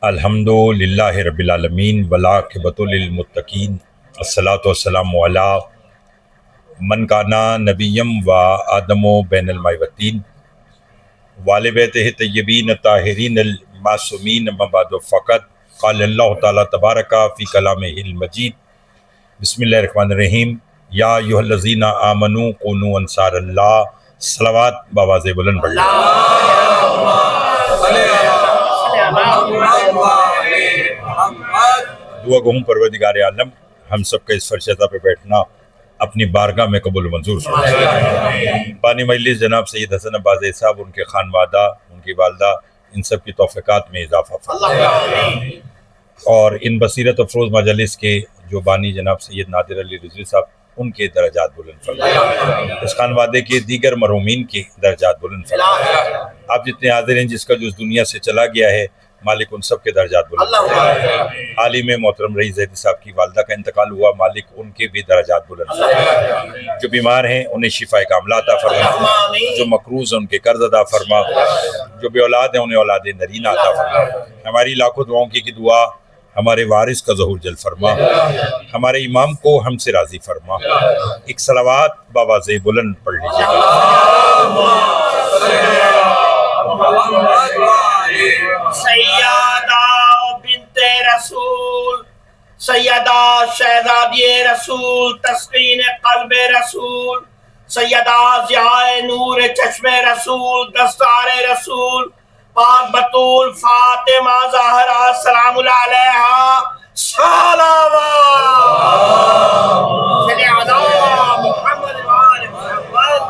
الحمدللہ رب العالمین والعاقبۃ للمتقین الصلاۃ والسلام علی من کانا نبیم و آدم بین الماء والطین وآل بیتہ طیبین طاہرین المعصومین اما بعد فقط قال اللہ تعالیٰ تبارک فی کلامہ المجید بسم اللہ الرحمن الرحیم یا ایھا الذین آمنوا کونوا انصار اللہ صلوات بآواز بلند پڑھ دعا گو ہوں پروردگار عالم ہم سب کا اس فرشتہ پہ بیٹھنا اپنی بارگاہ میں قبول منظور فرمائے۔ بانی مجلس جناب سید حسن عباسی صاحب، ان کے خانوادہ، ان کی والدہ، ان سب کی توفیقات میں اضافہ فرمائے، اور ان بصیرت افروز مجلس کے جو بانی جناب سید نادر علی رضوی صاحب، ان کے درجات بلند فرمائے، اس خانوادے کے دیگر مرحومین کے درجات بلند فرمائے۔ آپ جتنے حاضر ہیں، جس کا جو اس دنیا سے چلا گیا ہے، مالک ان سب کے درجات بلند فرمائے۔ عالم محترم رئیس زیدی صاحب کی والدہ کا انتقال ہوا، مالک ان کے بھی درجات بلند فرمائے۔ جو بیمار ہیں انہیں شفا کاملہ عطا فرما، جو مقروض ہیں ان کے قرض ادا فرما، جو بے اولاد ہیں انہیں اولاد نرینہ عطا فرما۔ ہماری لاکھوں دعاؤں کی دعا ہمارے وارث کا ظہور جل فرما، ہمارے امام کو ہم سے راضی فرما۔ ایک صلوات بآواز بلند پڑھ لیجیے گا۔ سیدہ بنت رسول، سیدہ شہزادی رسول، تسکین قلب رسول، سیدہ ضیاء نور چشم رسول، دستار رسول، پاک بطول فاطمہ زہرا سلام اللہ علیہا، صلوات صلی علی محمد وآل محمد۔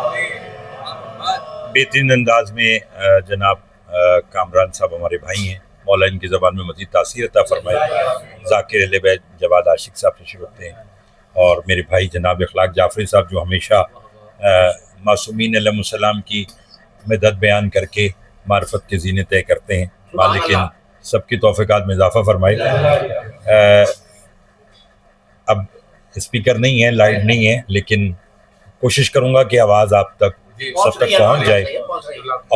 بہترین انداز میں جناب کامران صاحب ہمارے بھائی ہیں، مولا ان کی زبان میں مزید تاثیر عطا فرمائے۔ ذاکر اہل بیت جواد عاشق صاحب تشریف رکھتے ہیں، اور میرے بھائی جناب اخلاق جعفری صاحب جو ہمیشہ معصومین علیہ السلام کی مدد بیان کر کے معرفت کے زینے طے کرتے ہیں، مالک ان سب کی توفیقات میں اضافہ فرمائے۔ اب اسپیکر نہیں ہے، لائٹ نہیں ہے، لیکن کوشش کروں گا کہ آواز آپ تک سب تک پہنچ جائے،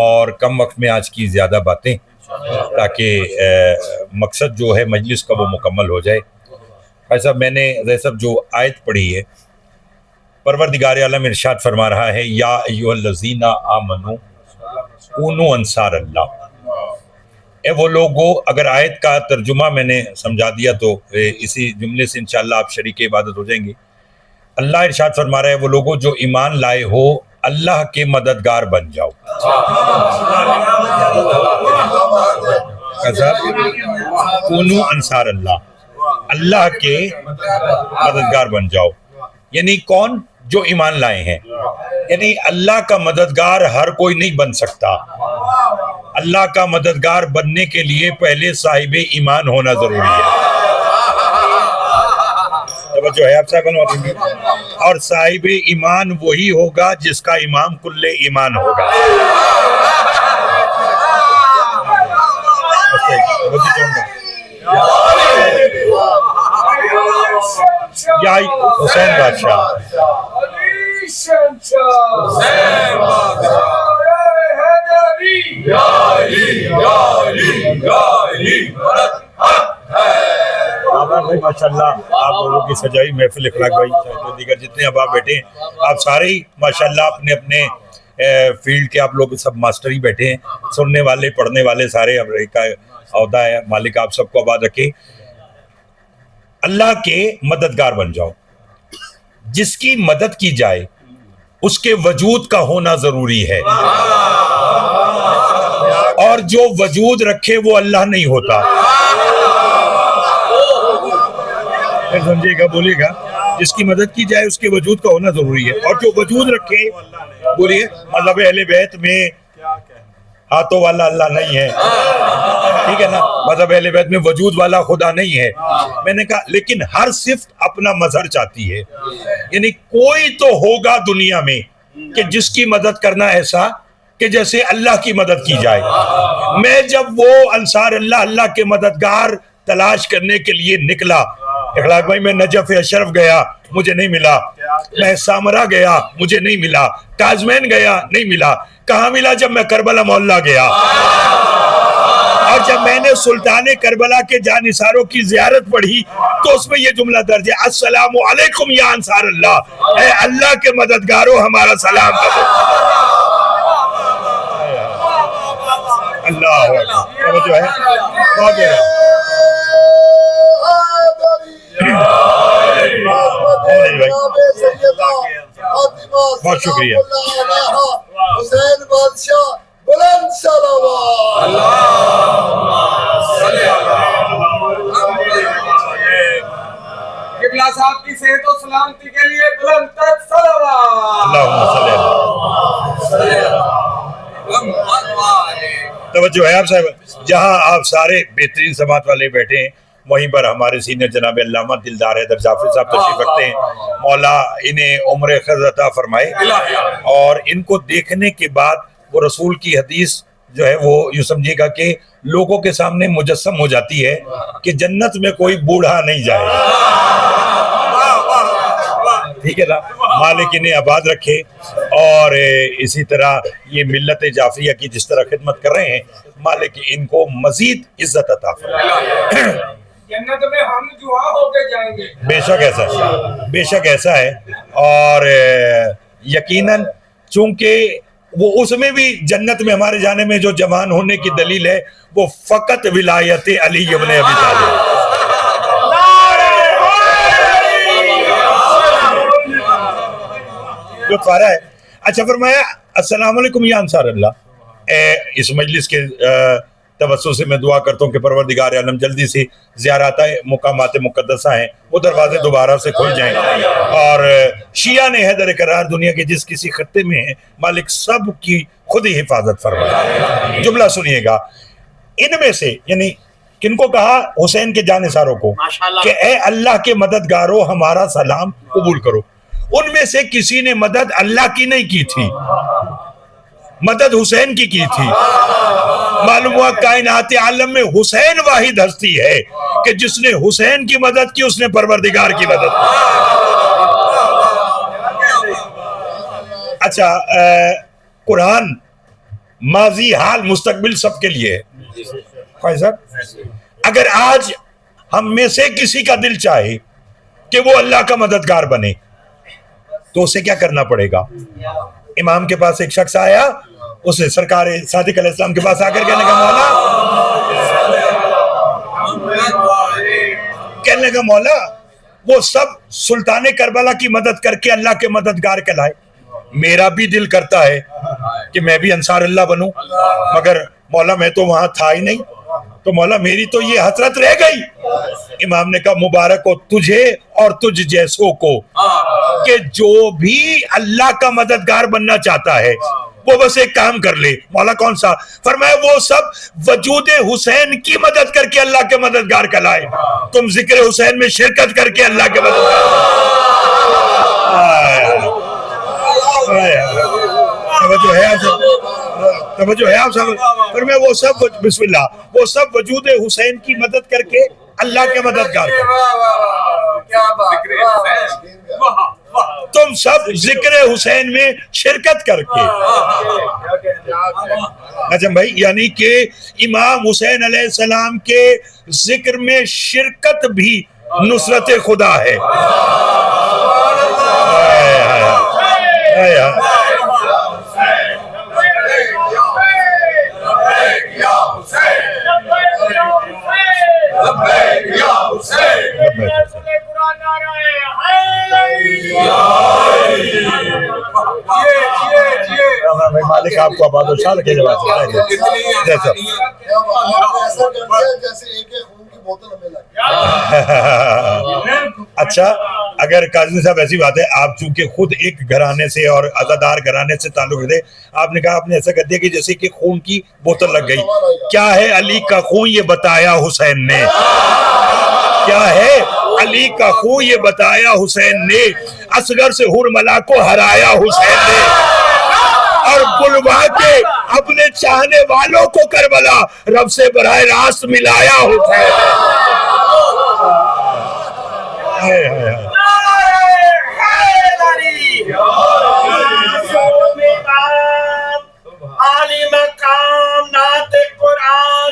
اور کم وقت میں آج کی زیادہ باتیں، تاکہ مقصد جو ہے مجلس کا وہ مکمل ہو جائے۔ بھائی صاحب، میں نے صاحب جو آیت پڑھی ہے، پروردگار عالم ارشاد فرما رہا ہے یا ایھا الذین آمنوا کونوا انصار اللہ۔ اے وہ لوگو، اگر آیت کا ترجمہ میں نے سمجھا دیا تو اسی جملے سے انشاءاللہ آپ شریک عبادت ہو جائیں گے۔ اللہ ارشاد فرما رہا ہے وہ لوگوں جو ایمان لائے ہو، اللہ کے مددگار بن جاؤ۔ کونوا انصار اللہ، اللہ کے مددگار بن جاؤ۔ یعنی کون؟ جو ایمان لائے ہیں۔ یعنی اللہ کا مددگار ہر کوئی نہیں بن سکتا۔ اللہ کا مددگار بننے کے لیے پہلے صاحب ایمان ہونا ضروری ہے۔ توجہ ہے آپ صاحب؟ اور صاحب ایمان وہی ہوگا جس کا امام کل ایمان ہوگا۔ یا حسین بادشاہ، ماشاء اللہ آپ لوگوں کی سجائی محفل اخلاق بھائی، دیگر جتنے اب آپ بیٹھے ہیں، آپ سارے ہی ماشاء اللہ اپنے اپنے فیلڈ کے آپ لوگ سب ماسٹر ہی بیٹھے ہیں، سننے والے پڑھنے والے سارے اب کا عہدہ ہے۔ مالک آپ سب کو آباد رکھے۔ اللہ کے مددگار بن جاؤ۔ جس کی مدد کی جائے اس کے وجود کا ہونا ضروری ہے، اور جو وجود رکھے وہ اللہ نہیں ہوتا۔ سمجھے گا، بولیے گا۔ جس کی مدد کی جائے اس کے وجود کا ہونا ضروری ہے، اور جو وجود رکھے، بولیے، مذہب اہل بیت میں ہاتھوں والا اللہ نہیں ہے، ٹھیک ہے نا؟ مذہب اہل بیت میں وجود والا خدا نہیں ہے۔ میں نے کہا لیکن ہر صفت اپنا مظہر چاہتی ہے، یعنی کوئی تو ہوگا دنیا میں کہ جس کی مدد کرنا ایسا کہ جیسے اللہ کی مدد کی جائے۔ میں جب وہ انصار اللہ، اللہ کے مددگار تلاش کرنے کے لیے نکلا، اخلاق بھائی، میں نجف اشرف گیا، مجھے نہیں ملا، میں سامرا گیا، مجھے نہیں ملا، کازمین گیا، نہیں ملا، کہاں ملا؟ جب میں کربلا محلہ گیا۔ اور جب میں نے سلطان کربلا کے جانثاروں کی زیارت پڑھی تو اس میں یہ جملہ درج ہے، السلام علیکم یا انصار اللہ، اے اللہ کے مددگاروں ہمارا سلام کرو۔ اللہ جو ہے بہت بہت شکریہ۔ حسین بادشاہ بلند صلوات۔ قبلہ صاحب کی صحت و سلامتی کے لیے بلند تر صلوات۔ اللہم صلی توجہ ہے آپ صاحب، جہاں آپ سارے بہترین سماعت والے بیٹھے ہیں وہیں پر ہمارے سینئر جناب علامہ دلدار حیدر جعفری صاحب تشریف رکھتے ہیں، مولا انہیں عمر خیر عطا فرمائے، اور ان کو دیکھنے کے بعد وہ رسول کی حدیث جو ہے وہ یوں سمجھیے گا کہ لوگوں کے سامنے مجسم ہو جاتی ہے کہ جنت میں کوئی بوڑھا نہیں جائے، ٹھیک ہے نا، مالک انہیں آباد رکھے، اور اسی طرح یہ ملت جعفریہ کی جس طرح خدمت کر رہے ہیں مالک ان کو مزید عزت عطا فرمائے۔ جنت میں ہم جوہا ہو کے جائیں گے، بے شک ایسا ہے، بے شک ایسا ہے، اور یقیناً چونکہ وہ اس میں بھی جنت میں ہمارے جانے میں جو جوان ہونے کی دلیل ہے وہ فقط ولایت علی ابن ابی طالب۔ جو فارا ہے، اچھا فرمایا السلام علیکم یا انصار اللہ۔ اس مجلس کے توسط سے میں دعا کرتا ہوں کہ پروردگار عالم جلدی سے زیارات مقامات مقدسہ ہیں وہ دروازے دوبارہ سے کھل جائیں، اور شیعہ نے حیدر کرار دنیا کے جس کسی خطے میں ہیں مالک سب کی خود ہی حفاظت فرمائے۔ جملہ سنیے گا، ان میں سے یعنی کن کو کہا؟ حسین کے جانثاروں کو، کہ اے اللہ کے مددگاروں ہمارا سلام قبول کرو۔ ان میں سے کسی نے مدد اللہ کی نہیں کی تھی، مدد حسین کی تھی۔ معلوم ہوا کائنات عالم میں حسین واحد ہستی ہے کہ جس نے حسین کی مدد کی، اس نے پروردگار کی مدد کی۔ اچھا، قرآن ماضی حال مستقبل سب کے لیے ہے۔ خواہ صاحب، اگر آج ہم میں سے کسی کا دل چاہے کہ وہ اللہ کا مددگار بنے تو اسے کیا کرنا پڑے گا؟ امام کے پاس ایک شخص آیا، اسے سرکار صادق علیہ السلام کے پاس آ کر کہنے کا مولا وہ سب سلطان کربلا کی مدد کر کے اللہ کے مددگار کہلائے، میرا بھی دل کرتا ہے کہ میں بھی انصار اللہ بنوں، مگر مولا میں تو وہاں تھا ہی نہیں، تو مولا میری تو یہ حسرت رہ گئی۔ امام نے کہا مبارک ہو تجھے اور تجھ جیسوں کو کہ جو بھی اللہ کا مددگار بننا چاہتا ہے وہ بس ایک کام کر لے۔ مولا کون سا؟ فرمایا وہ سب وجود حسین کی مدد کر کے اللہ کے مددگار کہلائے، تم ذکر حسین میں شرکت کر کے اللہ کے مددگار۔ توجہ ہے آپ سب؟ فرمایا وہ سب، بسم اللہ، وہ سب وجود حسین کی مدد کر کے اللہ کے مددگار تم سب ذکر حسین میں شرکت کر کے۔ اچھا بھائی، یعنی کہ امام حسین علیہ السلام کے ذکر میں شرکت بھی نصرت خدا ہے۔ مالک آپ کو آباد و شاد رکھے جواب ایسا جیسے ایک خون کی بوتل ہمیں لگی۔ اچھا، اگر قاضی صاحب ایسی بات ہے، آپ چونکہ خود ایک گھرانے سے اور عزادار گھرانے سے تعلق رکھتے، آپ نے کہا آپ نے ایسا کر دیا کہ جیسے کہ خون کی بوتل لگ گئی۔ کیا ہے علی کا خون؟ یہ بتایا حسین نے۔ کیا ہے علی کا خون؟ یہ بتایا حسین نے۔ اصغر سے حرملا کو ہرایا حسین نے، اور بلوا کے اپنے چاہنے والوں کو کربلا رب سے براہ راست ملایا حسین نے۔ عالی مقام نعت قرآن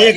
1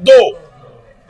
2।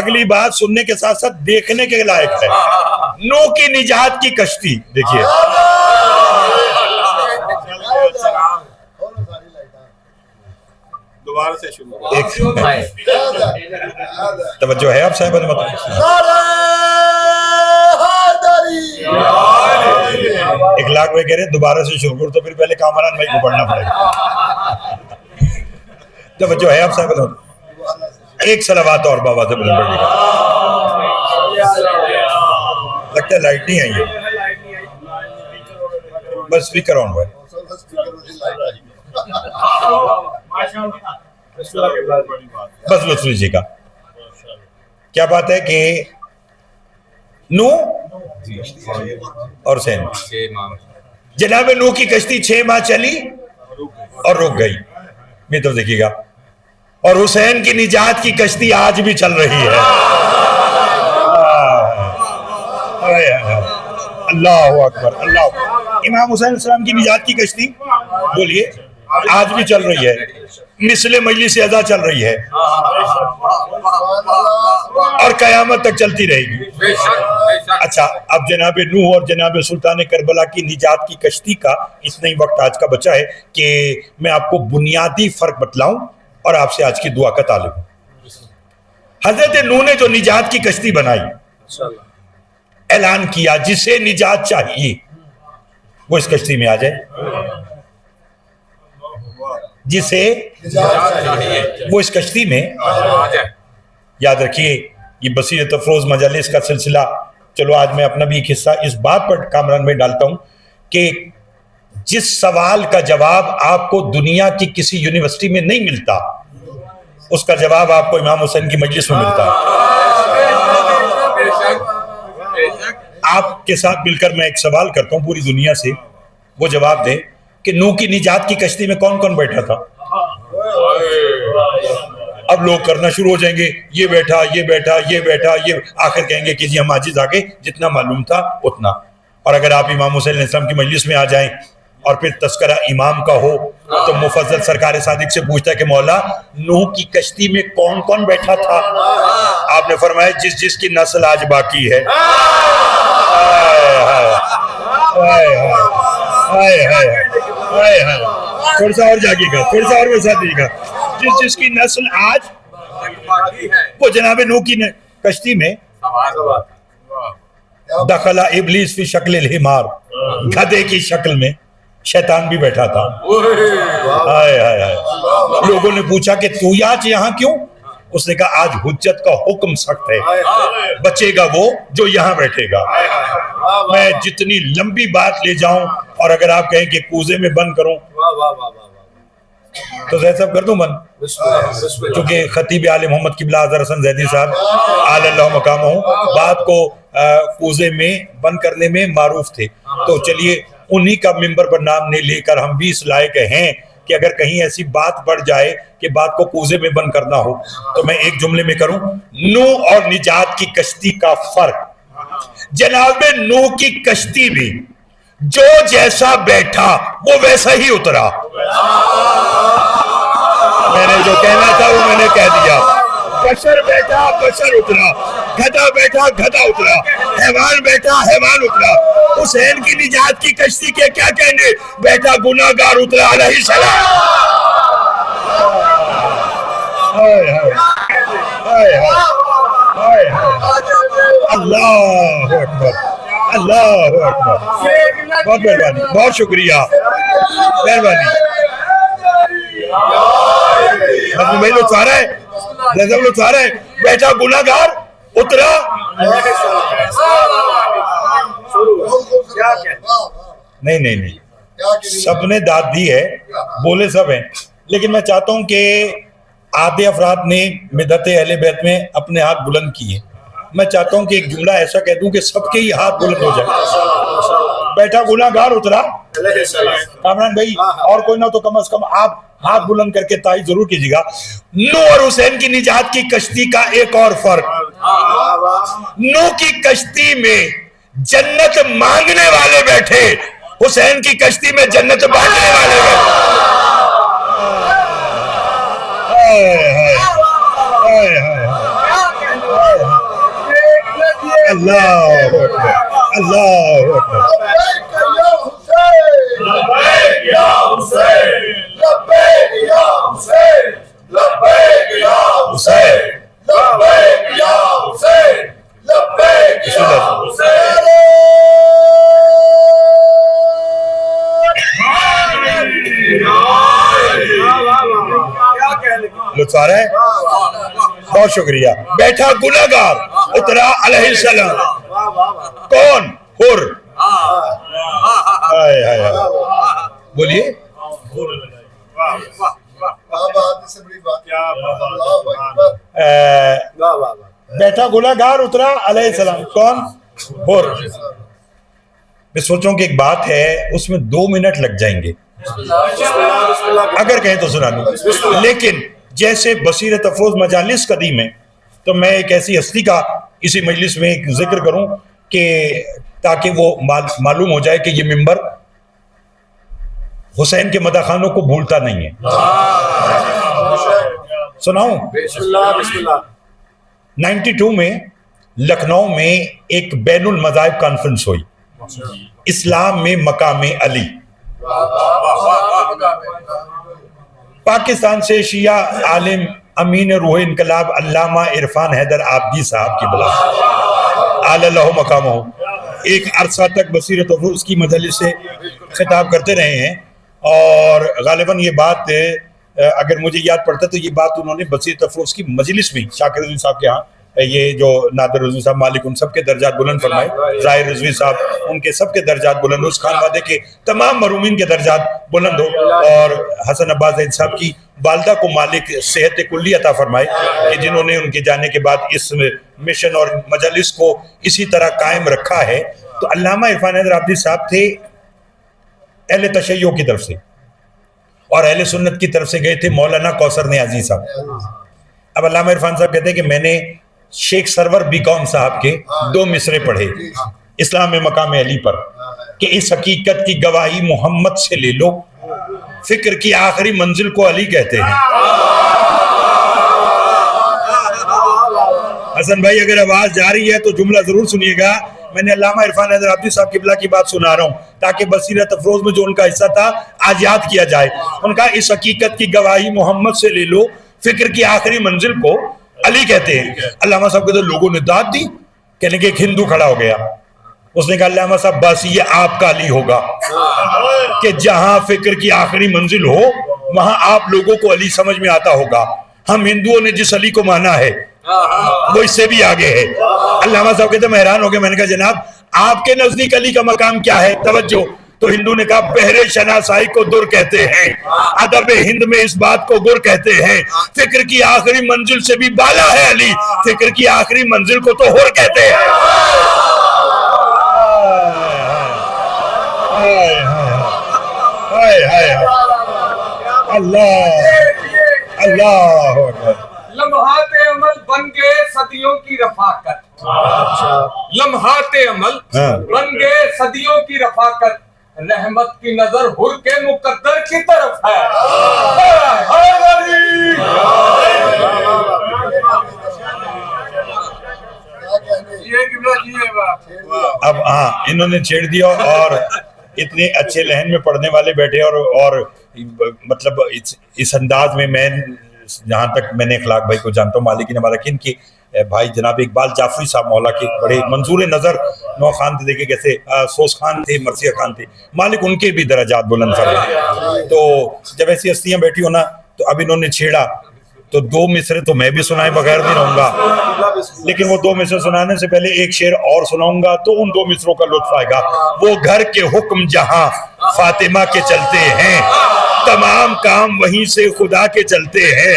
اگلی بات سننے کے ساتھ ساتھ دیکھنے کے لائق ہے. نوح کی نجات کی کشتی دیکھیے. دوبارہ سے شروع. توجہ ہے آپ صاحب؟ اخلاق بھائی کہہ رہے ہیں دوبارہ سے شروع کرو، تو پھر پہلے کامران بھائی کو پڑھنا پڑے گا. توجہ ہے آپ صاحب؟ ایک صلوات اور بابا سے بلند پڑھنے کا. لگتا ہے لائٹ نہیں آئی ہے، بس اسپیکر آن ہوا ہے. بس لطف لیجیے گا. کیا بات ہے کہ نوح اور حسین، جناب نوح کی کشتی 6 ماہ چلی اور رک گئی. میری طرف دیکھیے گا. اور حسین کی نجات کی کشتی آج بھی چل رہی ہے. اللہ اکبر اللہ. امام حسین علیہ السلام کی نجات کی کشتی بولیے آج بھی چل رہی ہے، مثل مجلس اعزا چل رہی ہے اور قیامت تک چلتی رہے گی. اچھا، اب جناب نوح اور جناب سلطان کربلا کی نجات کی کشتی کا اتنا ہی وقت آج کا بچا ہے کہ میں آپ کو بنیادی فرق بتلاؤں اور آپ سے آج کی دعا کا طالب ہوں. حضرت نوح نے جو نجات کی کشتی بنائی، اعلان کیا جسے نجات چاہیے وہ اس کشتی میں آ جائے، جسے وہ اس کشتی میں. یاد رکھیے یہ بصیرت افروز مجالس کا سلسلہ. چلو آج میں اپنا بھی ایک حصہ اس بات پر کامران میں ڈالتا ہوں کہ جس سوال کا جواب آپ کو دنیا کی کسی یونیورسٹی میں نہیں ملتا، اس کا جواب آپ کو امام حسین کی مجلس میں ملتا ہے. آپ کے ساتھ مل کر میں ایک سوال کرتا ہوں پوری دنیا سے، وہ جواب دے کہ نوح کی نجات کی کشتی میں کون کون بیٹھا تھا. اب لوگ کرنا شروع ہو جائیں گے، یہ بیٹھا یہ بیٹھا یہ بیٹھا یہ، آخر کہیں گے کہ جی ہم عاجز آگے جتنا معلوم تھا اتنا. اور اگر آپ امام حسین علیہ السلام کی مجلس میں آ جائیں اور پھر تذکرہ امام کا ہو تو مفضل سرکار صادق سے پوچھتا ہے کہ مولا نوح کی کشتی میں کون کون بیٹھا تھا؟ آپ نے فرمایا جس جس کی نسل آج باقی ہے. تھوڑا سا اور جاگیے گا، تھوڑا سا اور ویسا دیجیے گا. جس جس کی نسل آج وہ جناب نوح کی کشتی میں دخلا ابلیس فی شکل الحمار، گدھے کی شکل میں شیطان بھی بیٹھا تھا. لوگوں نے پوچھا کہ تو آج یہاں کیوں؟ اس نے کہا آج حجت کا حکم سخت ہے، بچے گا وہ جو یہاں بیٹھے گا. میں جتنی لمبی بات لے جاؤں اور اگر آپ کہیں کہ کوزے میں بند کروں تو زید صاحب کر دوں بند، چونکہ خطیب آل محمد قبلہ اظہر حسن زیدی صاحب آل اللہ مقامہ بات کو کوزے میں بند کرنے میں معروف تھے. تو چلیے انہی کا ممبر پر نام نہیں لے کر ہم بھی اس لائق ہیں کہ اگر کہیں ایسی بات بڑھ جائے کہ بات کو کوزے میں بند کرنا ہو تو میں ایک جملے میں کروں. نوح اور نجات کی کشتی کا فرق، جناب نوح کی کشتی بھی جو جیسا بیٹھا وہ ویسا ہی اترا. میں نے جو کہنا تھا وہ میں نے کہہ دیا. بشر بیٹھا بشر اترا، گدھا بیٹھا گدھا اترا، حیوان بیٹھا حیوان اترا. حسین کی نجات کی کشتی کے کیا کہنے، بیٹھا گناہگار اترا علیہ السلام. اللہ اکبر اللہ اکبر. بہت مہربانی، بہت شکریہ، مہربانی. میں لوگ آ رہا ہے، لذب لوگ آ رہا ہے. بیٹا گناہگار اترا. نہیں سب نے داد دی ہے، بولے سب ہیں، لیکن میں چاہتا ہوں کہ آدھے افراد نے مدحت اہل بیت میں اپنے ہاتھ بلند کیے. میں چاہتا ہوں کہ ایک جملہ ایسا کہہ دوں کہ سب کے ہی ہاتھ بلند ہو جائے. بیٹا گناہگار اترا. کامران بھائی اور کوئی نہ تو کم از کم آپ ہاتھ بلند کر کے تائید ضرور کیجیے گا. نوح اور حسین کی نجات کی کشتی کا ایک اور فرق، نوح کی کشتی میں جنت مانگنے والے بیٹھے، حسین کی کشتی میں جنت بانٹنے والے بیٹھے. اللہ اکبر اللہ اکبر لبیک یا حسین لبیک یا حسین لبیک یا حسین لبیک یا حسین لبیک یا حسین لطف آ رہا ہے؟ بہت شکریہ. بیٹھا گناہگار اترا علیہ السلام. کون؟ حر. ہائے ہائے ہائے. بولیے. بیٹھا گناہگار اترا علیہ السلام. کون؟ حر. میں سوچوں کہ ایک بات ہے اس میں 2 منٹ لگ جائیں گے اگر کہیں تو سنا دوں. لیکن جیسے بصیرت افروز مجالس قدیم ہے تو میں ایک ایسی ہستی کا اسی مجلس میں ایک ذکر کروں کہ تاکہ وہ معلوم ہو جائے کہ یہ ممبر حسین کے مدح خانوں کو بھولتا نہیں ہے. سناؤں؟ بسم اللہ. 92 میں لکھنؤ میں ایک بین المذاہب کانفرنس ہوئی. اسلام میں مقام علی. پاکستان سے شیعہ عالم امین روح انقلاب علامہ عرفان حیدر آبدی صاحب کی بلا اعلی اللہ مقامہ ایک عرصہ تک بصیرت افروز کی مجلس سے خطاب کرتے رہے ہیں. اور غالباً یہ بات اگر مجھے یاد پڑتا تو یہ بات انہوں نے بصیرت افروز کی مجلس میں شاکر رضوی صاحب کے ہاں یہ جو نادر رضوی صاحب مالک ان سب کے درجات بلند فرمائے, ظاہر رضوی صاحب ان کے سب کے درجات بلند ہو, اس خانوادے کے تمام مرحومین کے درجات بلند ہو, اور حسن عباس زید صاحب کی والدہ کو مالک صحت کلی عطا فرمائے کہ جنہوں نے ان کے جانے کے بعد اس مشن اور مجلس کو اسی طرح قائم رکھا ہے. تو علامہ عرفان حیدر آبدی صاحب تھے اہل تشیع کی طرف سے, اور اہل سنت کی طرف سے گئے تھے مولانا کوثر نیازی صاحب. اب علامہ عرفان صاحب کہتے ہیں کہ میں نے شیخ سرور بیکوم صاحب کے 2 مصرے پڑھے اسلام میں مقام علی پر کہ اس حقیقت کی گواہی محمد سے لے لو, فکر کی آخری منزل کو علی کہتے ہیں. حسن بھائی اگر آواز جا رہی ہے تو جملہ ضرور سنیے گا. میں نے علامہ عرفان حیدر آبدی صاحب قبلہ کی بات سنا رہا ہوں تاکہ بصیرت افروز میں جو ان کا حصہ تھا آج یاد کیا جائے. ان کا اس حقیقت کی گواہی محمد سے لے لو, فکر کی آخری منزل کو علی کہتے ہیں. علامہ صاحب کے تو لوگوں نے داد دی, کہنے کہ ایک ہندو کھڑا ہو گیا, اس نے کہا علامہ صاحب بس یہ آپ کا علی ہوگا کہ جہاں فکر کی آخری منزل ہو وہاں آپ لوگوں کو علی سمجھ میں آتا ہوگا. ہم ہندوؤں نے جس علی کو مانا ہے وہ اس سے بھی آگے ہے. علامہ صاحب کہتے ہیں میں حیران ہو گیا, میں نے کہا جناب آپ کے نزدیک علی کا مقام کیا ہے؟ توجہ. تو ہندو نے کہا بحر شناسائی کو در کہتے ہیں, ادب ہند میں اس بات کو گر کہتے ہیں, فکر کی آخری منزل سے بھی بالا ہے علی, فکر کی آخری منزل کو تو ہر کہتے ہیں. اللہ اللہ. لمحات عمل بن گئے صدیوں کی رفاقت, لمحات عمل بن گئے صدیوں کی رفاقت, رحمت کی نظر حر کے مقدر کی طرف ہے. اب ہاں انہوں نے چھیڑ دیا, اور اتنے اچھے لہن میں پڑھنے والے بیٹھے, اور مطلب اس انداز میں میں جہاں تک میں نے اخلاق بھائی کو جانتا ہوں مالکین مبارکین کی بھائی جناب اقبال جعفری صاحب مولا کے بڑے منظور نظر نو خان تھے, دیکھے کیسے سوس خان تھے, مرثیہ خان تھے, مالک ان کے بھی درجات بلند فرمائے. تو جب ایسی ہستیاں بیٹھی ہونا تو اب انہوں نے چھیڑا تو 2 مصرے تو میں بھی سنائے بغیر نہیں رہوں گا, لیکن وہ 2 مصرے سنانے سے پہلے ایک شعر اور سناؤں گا تو ان 2 مصروں کا لطف آئے گا. وہ گھر کے حکم جہاں فاطمہ کے چلتے ہیں, تمام کام وہیں سے خدا کے چلتے ہیں.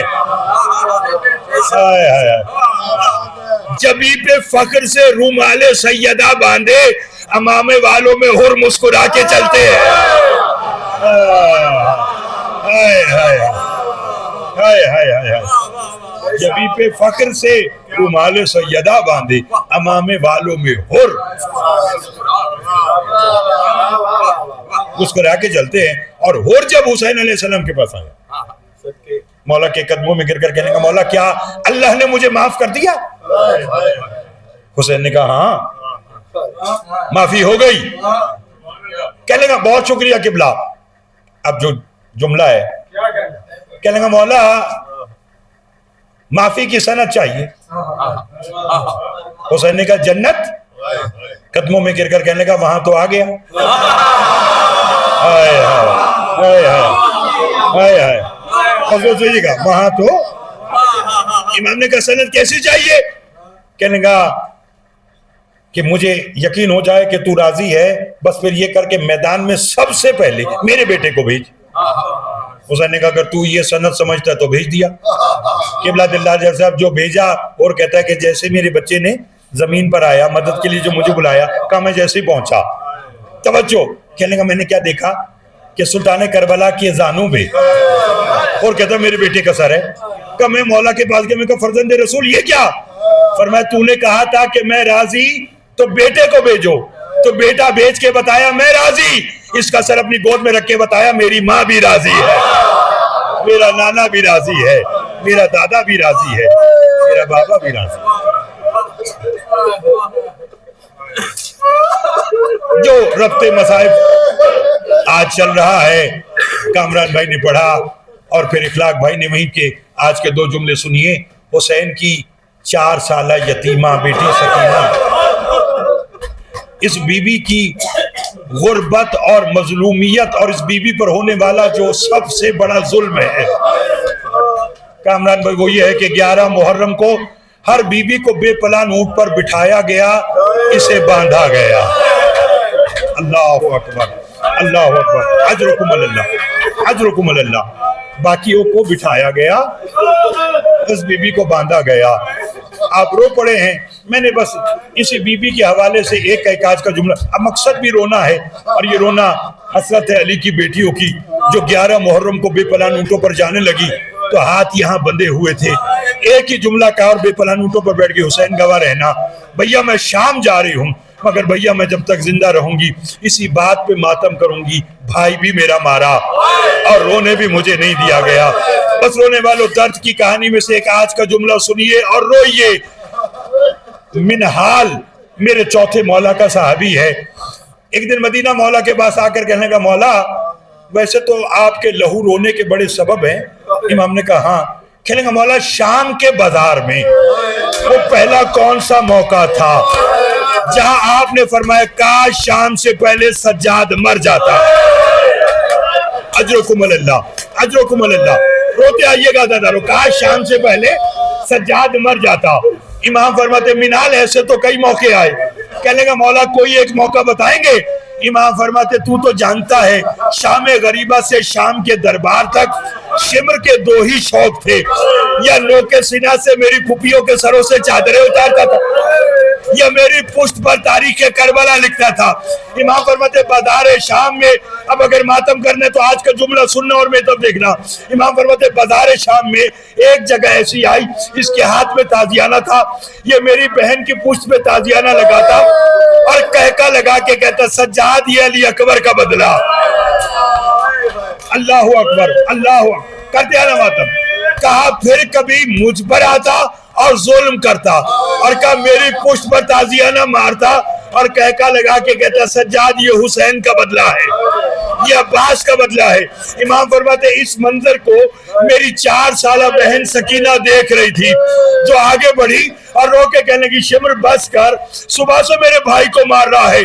جبی پہ فخر سے رومال سیدہ باندھے, امامے والوں میں ہر مسکرا کے چلتے ہیں. جبی پہ فخر سے رومال سیدہ باندھے, امامے والوں میں ہر مسکرا کے چلتے ہیں. اور ہر جب حسین علیہ السلام کے پاس آیا, مولا کے قدموں میں گر کر کہنے کا مولا کیا اللہ نے مجھے معاف کر دیا؟ حسین نے کہا ہاں معافی ہو گئی. کہنے لگا بہت شکریہ قبلہ. اب جو جملہ ہے کہنے لگا مولا معافی کی سند چاہیے. حسین نے کہا جنت. قدموں میں گر کر کہنے لگا وہاں تو آ گیا. حضرت کا وہاں تو. امام نے کہا سند کیسی چاہیے؟ کہنے لگا کہ مجھے یقین ہو جائے کہ تو راضی ہے، بس پھر یہ کر کے میدان میں سب سے پہلے میرے بیٹے کو بھیج. حسین نے کہا اگر تو یہ سند سمجھتا ہے تو بھیج دیا. قبلہ دلدار صاحب جو بھیجا اور کہتا ہے کہ جیسے میرے بچے نے زمین پر آیا مدد کے لیے جو مجھے بلایا، کہا میں جیسے ہی پہنچا توجہ کہنے کا میں نے کیا دیکھا کہ سلطان کربلا کے زانوں پہ اور کہتا میرے بیٹے کا سر ہے. کہ میں مولا کے پاس گیا، میں کہا فرزند رسول یہ کیا؟ فرمایا تو نے کہا تھا کہ میں راضی تو بیٹے کو بھیجو، تو بیٹا بھیج کے بتایا میں راضی. اس کا سر اپنی گود میں رکھ کے بتایا میری ماں بھی راضی ہے، میرا نانا بھی راضی ہے، میرا دادا بھی راضی ہے، میرا بابا بھی راضی ہے. جو ربط مصائب آج چل رہا ہے کامران بھائی نے پڑھا اور پھر اخلاق بھائی نے وہیں کے آج کے دو جملے سنیے. حسین کی 4 سالہ یتیمہ بیٹی سکینہ، اس بی بی کی غربت اور مظلومیت اور اس بی بی پر ہونے والا جو سب سے بڑا ظلم ہے کامران بھائی وہ یہ ہے کہ 11 محرم کو ہر بی بی کو بے پلان اونٹ پر بٹھایا گیا، اسے باندھا گیا. اللہ اکبر اللہ اکبر اجرکم اللہ اجرکم اللہ. باقیوں کو بٹھایا گیا، اس بی بی کو باندھا گیا. آپ رو پڑے ہیں. میں نے بس اسی بی بی کے حوالے سے ایک آج کا جملہ، اب مقصد بھی رونا ہے اور یہ رونا حضرت علی کی بیٹیوں کی جو 11 محرم کو بے پلان اونٹوں پر جانے لگی تو ہاتھ یہاں بندھے ہوئے تھے. ایک ہی جملہ کہا اور بے پلان اونٹوں پر بیٹھ گئی حسین گواہ رہنا بھیا میں شام جا رہی ہوں مگر بھیا میں جب تک زندہ رہوں گی اسی بات پہ ماتم کروں گی، بھائی بھی میرا مارا اور رونے بھی مجھے نہیں دیا گیا. بس رونے والوں درد کی کہانی میں سے ایک آج کا جملہ سنیے اور روئیے. منحال میرے چوتھے مولا کا صحابی ہے. ایک دن مدینہ مولا کے پاس آ کر کہنے کا مولا ویسے تو آپ کے لہو رونے کے بڑے سبب ہیں. امام نے کہا ہاں. کہنے کا مولا شام کے بازار میں وہ پہلا کون سا موقع تھا جہاں آپ نے فرمایا کاش شام سے پہلے سجاد مر جاتا؟ اجرکم اللہ اجرکم اللہ. روتے آئیے گا دادا رو، کاش شام سے پہلے سجاد مر جاتا. امام فرماتے منال ایسے تو کئی موقع آئے. کہنے کا مولا کوئی ایک موقع بتائیں گے؟ امام فرماتے تو جانتا ہے شام غریبہ سے شام کے دربار تک شمر کے 2 ہی شوق تھے، یا نوکے سینہ سے میری پھپھیوں کے سروں سے چادریں اتارتا تھا یا میری پشت پر تاریخ کربلا لکھتا تھا. امام فرماتے بازار شام میں، اب اگر ماتم کرنے تو آج کا جملہ سننا اور میں تب دیکھنا. امام فرماتے بازار شام میں ایک جگہ ایسی آئی اس کے ہاتھ میں تازیانہ تھا، یہ میری بہن کی پشت پہ تازیانہ لگاتا اور کہکا لگا کے کہتا سجاد یہ علی اکبر کا بدلہ. اللہ اکبر اللہ اکبر کرتے آنا ماتم. کہا پھر کبھی مجھ پر آتا اور ظلم کرتا اور کہا میری پشت پر تازیانہ مارتا اور کہکا لگا کے کہتا سجاد یہ حسین کا بدلہ ہے، یہ عباس کا بدلہ ہے. امام فرماتے اس منظر کو میری 4 سالہ بہن سکینہ دیکھ رہی تھی جو آگے بڑھی اور رو کے کہنے کی شمر بس کر، صبح سے میرے بھائی کو مار رہا ہے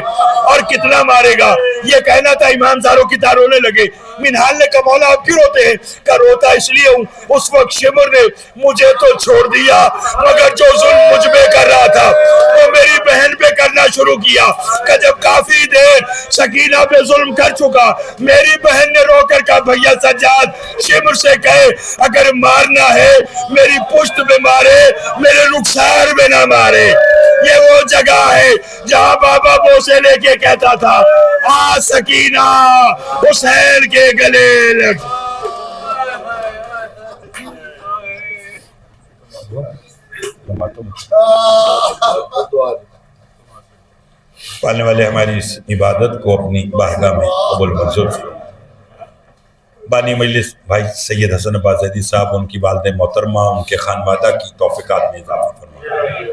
اور کتنا مارے گا. یہ کہنا تھا امام زاروں کی رونے لگے. منحال نے کہا مولا آپ کیوں روتے ہیں؟ کہ روتا اس لیے ہوں اس وقت شمر نے مجھے تو چھوڑ دیا مگر جو ظلم مجھ پہ کر رہا تھا وہ میری بہن پہ کرنا شروع کیا. کہ جب کافی دیر سکینہ پہ ظلم کر چکا میری بہن نے رو کر کہا بھیا سجاد شمر سے کہے اگر مارنا ہے میری پشت پہ مارے، میرے رخسار میں نہ مارے. یہ وہ جگہ ہے جہاں بابا بوسے لے کے کہتا تھا آ سکینہ حسین کے گلے لگ. پالنے والے ہماری اس عبادت کو اپنی بارگاہ میں قبول منظور. بانی مجلس بھائی سید حسن عباس زیدی صاحب، ان کی والدہ محترمہ، ان کے خانوادہ کی توفیقات میں اضافہ فرمائے.